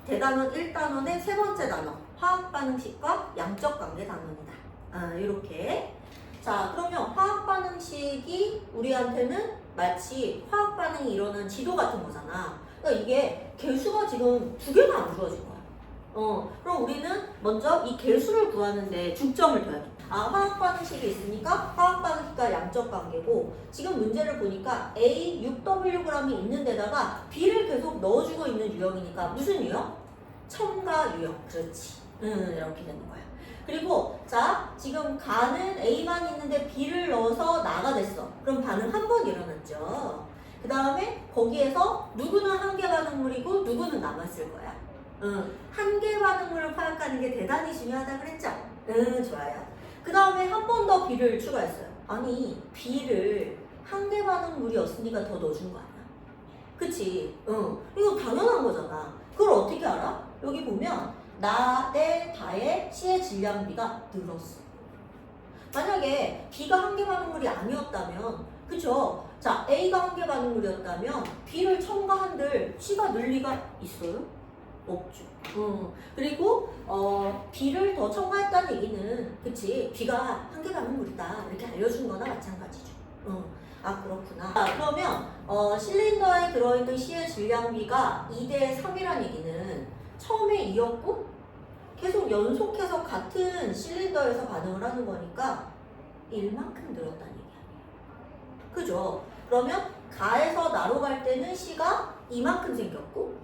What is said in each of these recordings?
대단원 1단원의 세 번째 단원, 화학반응식과 양적관계 단원이다. 이렇게. 자, 그러면 화학반응식이 우리한테는 마치 화학반응이 일어난 지도 같은 거잖아. 그러니까 이게 개수가 지금 두 개나 안 주어진 거야. 그럼 우리는 먼저 이 개수를 구하는데 중점을 둬야겠다. 화학반응식이 있으니까 화학반응식과 양적관계고, 지금 문제를 보니까 A 6Wg이 있는 데다가 B를 계속 넣어주고 있는 유형이니까 무슨 유형? 첨가 유형. 그렇지. 이렇게 되는 거야. 그리고 자, 지금 가는 A만 있는데 B를 넣어서 나가 됐어. 그럼 반응 한 번 일어났죠. 그 다음에 거기에서 누구는 한계 반응물이고 누구는 남았을 거야. 한계 반응물을 파악하는 게 대단히 중요하다 그랬죠? 좋아요. 그 다음에 한 번 더 B를 추가했어요. 아니, B를 한계 반응물이었으니까 더 넣어준 거 아니야? 그치? 이거 당연한 거잖아. 그걸 어떻게 알아? 여기 보면 나, 대, 다의 시의 질량비가 늘었어. 만약에 B가 한계 반응물이 아니었다면, 그쵸? 자, A가 한계 반응물이었다면 B를 첨가한들 C가 늘 리가 있어요? 없죠. 그리고 B를 더 첨가했다는 얘기는, 그치? B가 한계 반응물이다 이렇게 알려준 거나 마찬가지죠. 그렇구나. 그러면 실린더에 들어있는 C의 질량비가 2대 3이라는 얘기는 처음에 2였고 계속 연속해서 같은 실린더에서 반응을 하는 거니까 1만큼 늘었다는 얘기 아니에요. 그죠? 그러면 가에서 나로 갈 때는 C가 2만큼 생겼고,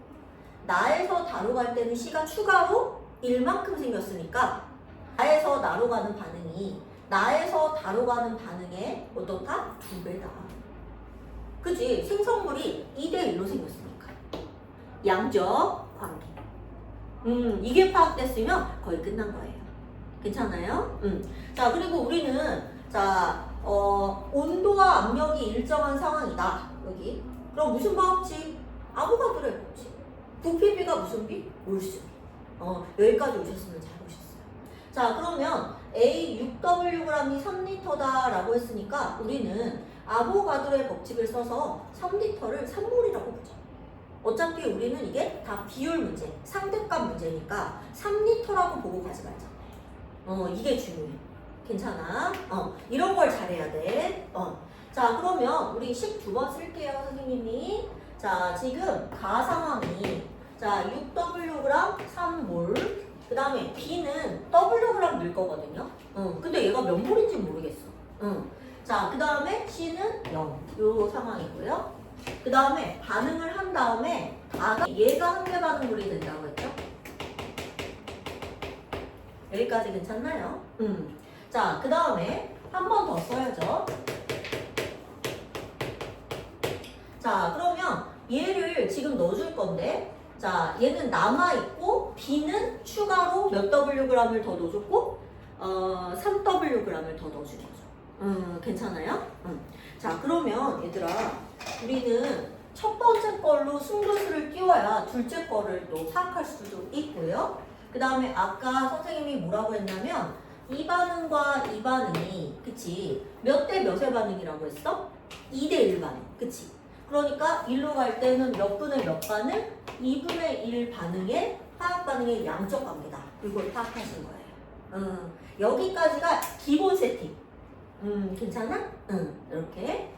나에서 다로 갈 때는 C가 추가로 1만큼 생겼으니까 나에서 나로 가는 반응이 나에서 다로 가는 반응의 어떻다? 2배다. 그치? 생성물이 2대1로 생겼으니까. 양적 관계. 이게 파악됐으면 거의 끝난 거예요. 괜찮아요? 자, 그리고 우리는 자, 온도와 압력이 일정한 상황이다. 여기. 그럼 무슨 법칙? 아보가드로의 법칙. 부피비가 무슨 비? 몰수비. 여기까지 오셨으면 잘 오셨어요. 자, 그러면 A 6Wg이 3L다 라고 했으니까 우리는 아보가드로의 법칙을 써서 3L를 3몰이라고 보죠. 어차피 우리는 이게 다 비율 문제, 상대값 문제니까 3L라고 보고 가지 말자. 이게 중요해. 괜찮아? 이런 걸 잘해야 돼. 자, 그러면 우리 12번 쓸게요, 선생님이. 자, 지금 가 상황이 자, 6Wg 3몰. 그 다음에 B는 Wg 늘 거거든요. 근데 얘가 몇 몰인지 모르겠어. 자, 그 다음에 C는 0. 요 상황이고요. 그 다음에 반응을 한 다음에 다가 얘가 한계 반응물이 된다고 했죠? 여기까지 괜찮나요? 자, 그 다음에 한 번 더 써야죠. 자, 그러면 얘를 지금 넣어줄 건데, 자, 얘는 남아있고 B는 추가로 몇 Wg을 더 넣어줬고 3Wg을 더 넣어준 거죠. 괜찮아요? 자, 그러면 얘들아, 우리는 첫 번째 걸로 승부수를 띄워야 둘째 거를 또 파악할 수도 있고요. 그 다음에 아까 선생님이 뭐라고 했냐면 이 반응과 이 반응이, 그치? 몇 대 몇의 반응이라고 했어? 2대1 반응, 그치? 그러니까 1로 갈 때는 몇 분의 몇 반응? 2분의 1 반응의 화학 반응의 양적 관계다. 이걸 파악하신 거예요. 여기까지가 기본 세팅. 괜찮아? 이렇게.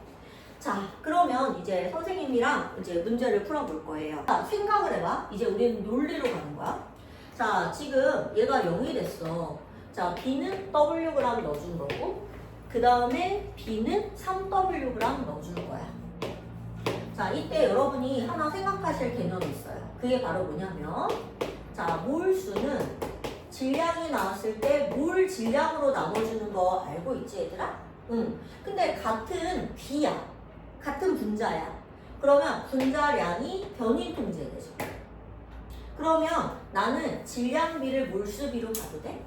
자, 그러면 이제 선생님이랑 이제 문제를 풀어볼 거예요. 자, 생각을 해봐. 이제 우리는 논리로 가는 거야. 자, 지금 얘가 0이 됐어. 자, B는 Wg 넣어준 거고, 그 다음에 B는 3Wg 넣어준 거야. 자, 이때 여러분이 하나 생각하실 개념이 있어요. 그게 바로 뭐냐면, 자, 몰수는 질량이 나왔을 때 몰 질량으로 나눠주는 거 알고 있지, 얘들아? 근데 같은 B야. 같은 분자야. 그러면 분자량이 변인 통제되죠. 그러면 나는 질량비를 몰수비로 봐도 돼?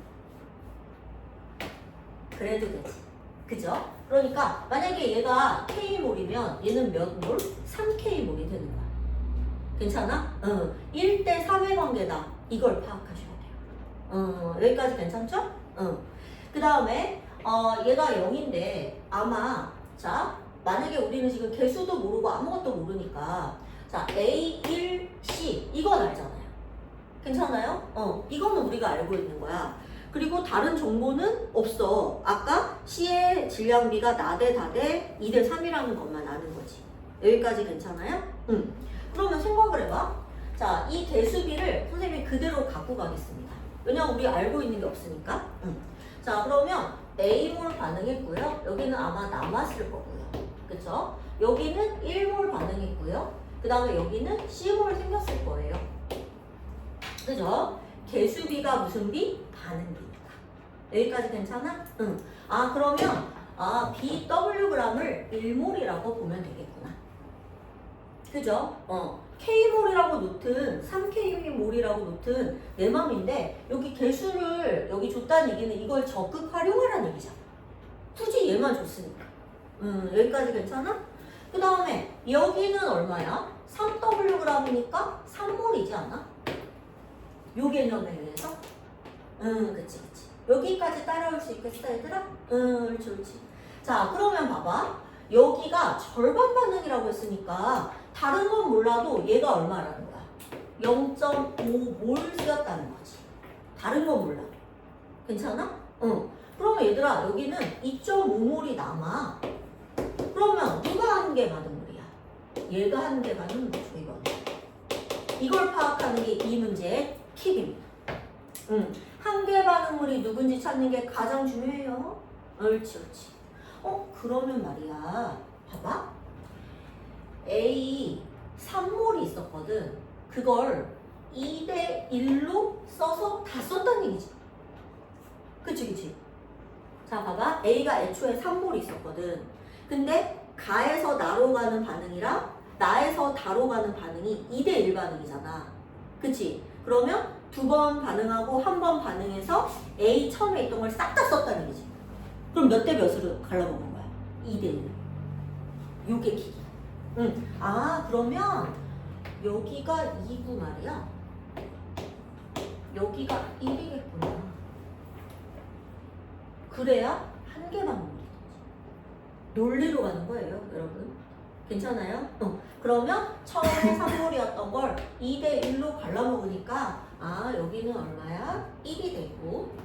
그래도 되지. 그죠? 그러니까 만약에 얘가 K몰이면 얘는 몇 몰? 3K몰이 되는 거야. 괜찮아? 1대 3의 관계다. 이걸 파악하셔야 돼요. 여기까지 괜찮죠? 그 다음에 얘가 0인데 아마 자 만약에 우리는 지금 개수도 모르고 아무것도 모르니까 자 A1, C 이건 알잖아요. 괜찮아요? 이거는 우리가 알고 있는 거야. 그리고 다른 정보는 없어. 아까 C의 질량비가 나대 다대 2대 3이라는 것만 아는 거지. 여기까지 괜찮아요? 응. 그러면 생각을 해봐. 자, 이 개수비를 선생님이 그대로 갖고 가겠습니다. 왜냐면 우리 알고 있는 게 없으니까. 응. 자, 그러면 A몰 반응했고요. 여기는 아마 남았을 거고요. 그쵸? 여기는 1몰 반응했고요. 그 다음에 여기는 C몰 생겼을 거예요. 그죠? 개수비가 무슨 비? 반응비입니다. 여기까지 괜찮아? 응. 아, 그러면 BWg을 1몰이라고 보면 되겠구나. 그죠? K몰이라고 놓든 3K몰이라고 놓든 내 맘인데 여기 개수를 여기 줬다는 얘기는 이걸 적극 활용하라는 얘기잖아. 굳이 얘만 줬으니까. 여기까지 괜찮아? 그 다음에 여기는 얼마야? 3Wg이니까 3몰이지 않아? 요 개념에 의해서? 그치. 여기까지 따라올 수 있겠어, 얘들아? 옳지. 자, 그러면 봐봐. 여기가 절반 반응이라고 했으니까 다른 건 몰라도 얘가 얼마라는 거야? 0.5몰 쓰였다는 거지. 다른 건 몰라. 괜찮아? 그러면 얘들아, 여기는 2.5몰이 남아. 그러면 누가 하는 게 반응물이야? 얘가 하는 게 반응물이죠, 이거는. 이걸 파악하는 게 이 문제의 팁입니다. 한계 반응물이 누군지 찾는 게 가장 중요해요. 옳지. 그러면 말이야. 봐봐. A 3몰이 있었거든. 그걸 2대 1로 써서 다 썼다는 얘기지. 그치. 자, 봐봐. A가 애초에 3몰이 있었거든. 근데 가에서 나로 가는 반응이랑 나에서 다로 가는 반응이 2대 1 반응이잖아. 그치? 그러면 2번 반응하고 1번 반응해서 A 처음에 있던 걸 싹 다 썼다는 얘기지. 그럼 몇 대 몇으로 갈라먹은 거야? 2대 1. 요게 킥이야. 그러면 여기가 2구 말이야. 여기가 1이겠구나. 그래야 한개 반응물이 논리로 가는 거예요, 여러분. 괜찮아요? 그러면 처음에 3몰이었던 걸 2대 1로 갈라먹으니까 여기는 얼마야? 1이 되고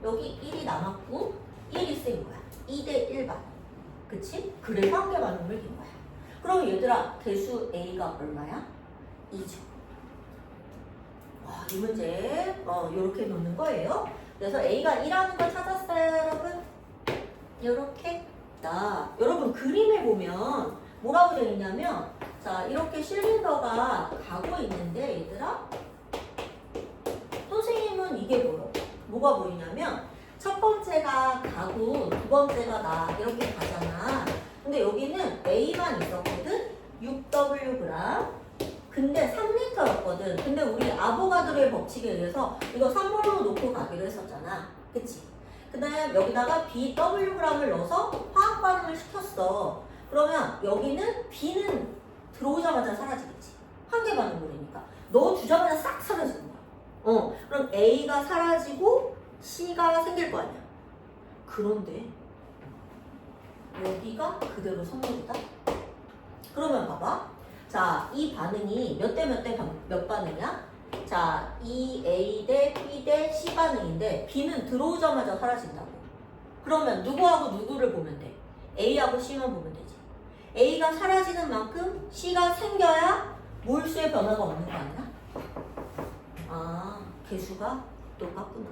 여기 1이 남았고 1이 쓰인 거야. 2대 1반. 그치? 그래서 한개 반응을 긴 거야. 그럼 얘들아, 개수 A가 얼마야? 2죠. 이 문제 요렇게 놓는 거예요. 그래서 A가 2라는 걸 찾았어요, 여러분? 요렇게. 여러분 그림에 보면 뭐라고 되어 있냐면, 자, 이렇게 실린더가 가고 있는데, 얘들아, 선생님은 이게 보여. 뭐가 보이냐면, 첫 번째가 가고 두 번째가 나 이렇게 가잖아. 근데 여기는 A만 있었거든. 6Wg. 근데 3L였거든. 근데 우리 아보가드로의 법칙에 의해서 이거 3몰로 놓고 가기로 했었잖아. 그치? 그 다음에 여기다가 BWg을 넣어서 화학 반응을 시켰어. 그러면 여기는 B는 들어오자마자 사라지겠지. 한계 반응물이니까. 넣어주자마자 싹 사라지는 거야. 그럼 A가 사라지고 C가 생길 거 아니야. 그런데 여기가 그대로 선물이다. 그러면 봐봐. 자, 이 반응이 몇 대 몇 반응이야? 자, A 대 B 대 C 반응인데 B는 들어오자마자 사라진다고. 그러면 누구하고 누구를 보면 돼? A하고 C만 보면 되지. A가 사라지는 만큼 C가 생겨야 몰수의 변화가 없는 거 아니야? 개수가 똑같구나.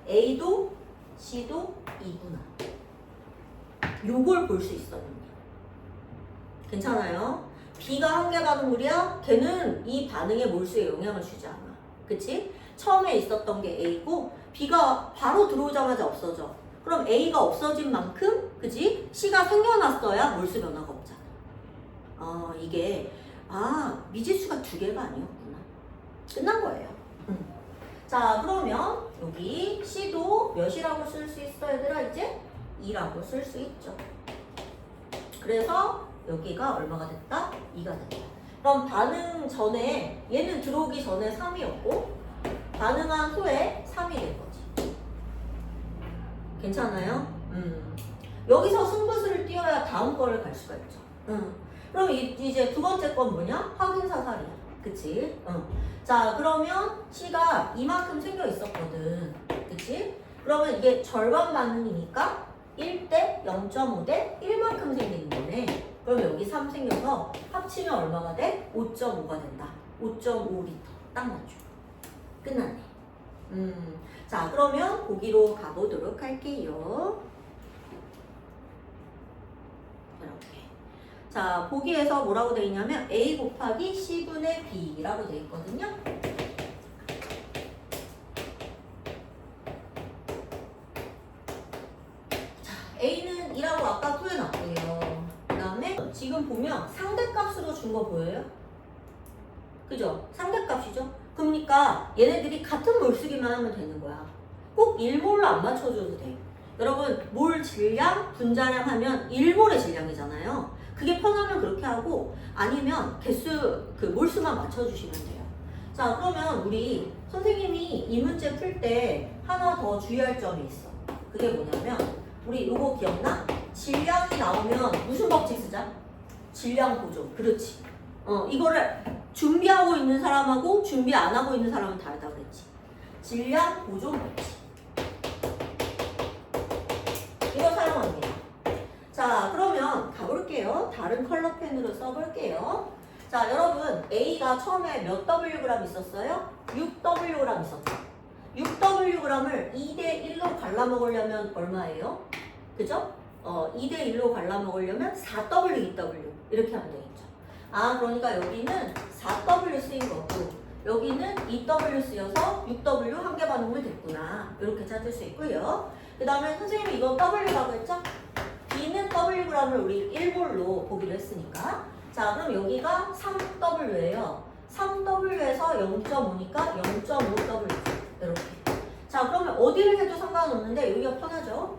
A도 C도 2구나. 요걸 볼 수 있었는데. 괜찮아요? B가 한계 반응물이야? 걔는 이 반응에 몰수에 영향을 주지 않아. 그치? 처음에 있었던 게 A고 B가 바로 들어오자마자 없어져. 그럼 A가 없어진 만큼, 그치? C가 생겨났어야 몰수 변화가 없잖아. 이게 미지수가 2개가 아니었구나. 끝난 거예요. 자, 그러면 여기 C도 몇이라고 쓸 수 있어, 얘들아? 이제 2라고 쓸 수 있죠. 그래서 여기가 얼마가 됐다? 2가 됐다. 그럼 반응 전에, 얘는 들어오기 전에 3이었고 반응한 후에 3이 된 거지. 괜찮아요? 여기서 승부수를 띄워야 다음 거를 갈 수가 있죠. 그럼 이제 두 번째 건 뭐냐? 확인사살이야. 그치? 자, 그러면 C가 이만큼 생겨 있었거든. 그치? 그러면 이게 절반 반응이니까 1대 0.5 대 1만큼 생기는 거네. 그럼 여기 3 생겨서 합치면 얼마가 돼? 5.5가 된다. 5.5L. 딱 맞죠? 끝났네. 자, 그러면 보기로 가보도록 할게요. 이렇게. 자, 보기에서 뭐라고 되어 있냐면 A 곱하기 C분의 B라고 되어 있거든요. 자, A는 2라고 아까 구해놨고요. 그 다음에 지금 보면 상대값으로 준 거 보여요? 그죠? 상대값이죠? 그러니까 얘네들이 같은 몰수기만 하면 되는 거야. 꼭 1몰로 안 맞춰줘도 돼. 여러분, 몰 질량, 분자량 하면 1몰의 질량이잖아요. 그게 편하면 그렇게 하고 아니면 개수, 그 몰수만 맞춰주시면 돼요. 자, 그러면 우리 선생님이 이 문제 풀 때 하나 더 주의할 점이 있어. 그게 뭐냐면 우리 요거 기억나? 질량이 나오면 무슨 법칙 쓰자? 질량 보존. 그렇지. 이거를 준비하고 있는 사람하고 준비 안 하고 있는 사람은 다르다고 그랬지. 질량 보존 법칙. 이거 사용합니다. 자, 그러면 가볼게요. 다른 컬러 펜으로 써볼게요. 자, 여러분 A가 처음에 몇 Wg 있었어요? 6Wg 있었죠. 6Wg을 2대 1로 갈라먹으려면 얼마예요? 그죠? 2대 1로 갈라먹으려면 4W, 2W 이렇게 하면 되겠죠. 아, 그러니까 여기는 4W 쓰인 거고 여기는 2W 쓰여서 6W 한 개 반응물 됐구나. 이렇게 찾을 수 있고요. 그 다음에 선생님이 이거 W라고 했죠? B는 Wg을 우리 1몰로 보기로 했으니까. 자, 그럼 여기가 3W예요. 3W에서 0.5니까 0.5W. 이렇게. 자, 그러면 어디를 해도 상관없는데 여기가 편하죠?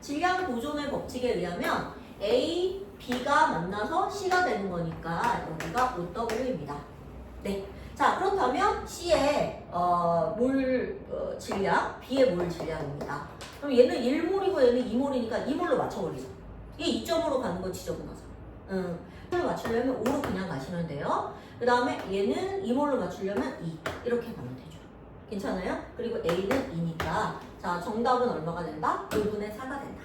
질량 보존의 법칙에 의하면 A, B가 만나서 C가 되는 거니까 여기가 5W입니다. 네. 자, 그렇다면 C의 질량, B의 몰 질량입니다. 그럼 얘는 1몰이고 얘는 2몰이니까 2몰로 맞춰버리자. 이게 2점으로 가는 건 지저분하죠. 2몰로 맞추려면 5로 그냥 가시면 돼요. 그 다음에 얘는 2몰로 맞추려면 2. 이렇게 가면 되죠. 괜찮아요? 그리고 A는 2니까 자, 정답은 얼마가 된다? 5분의 4가 된다.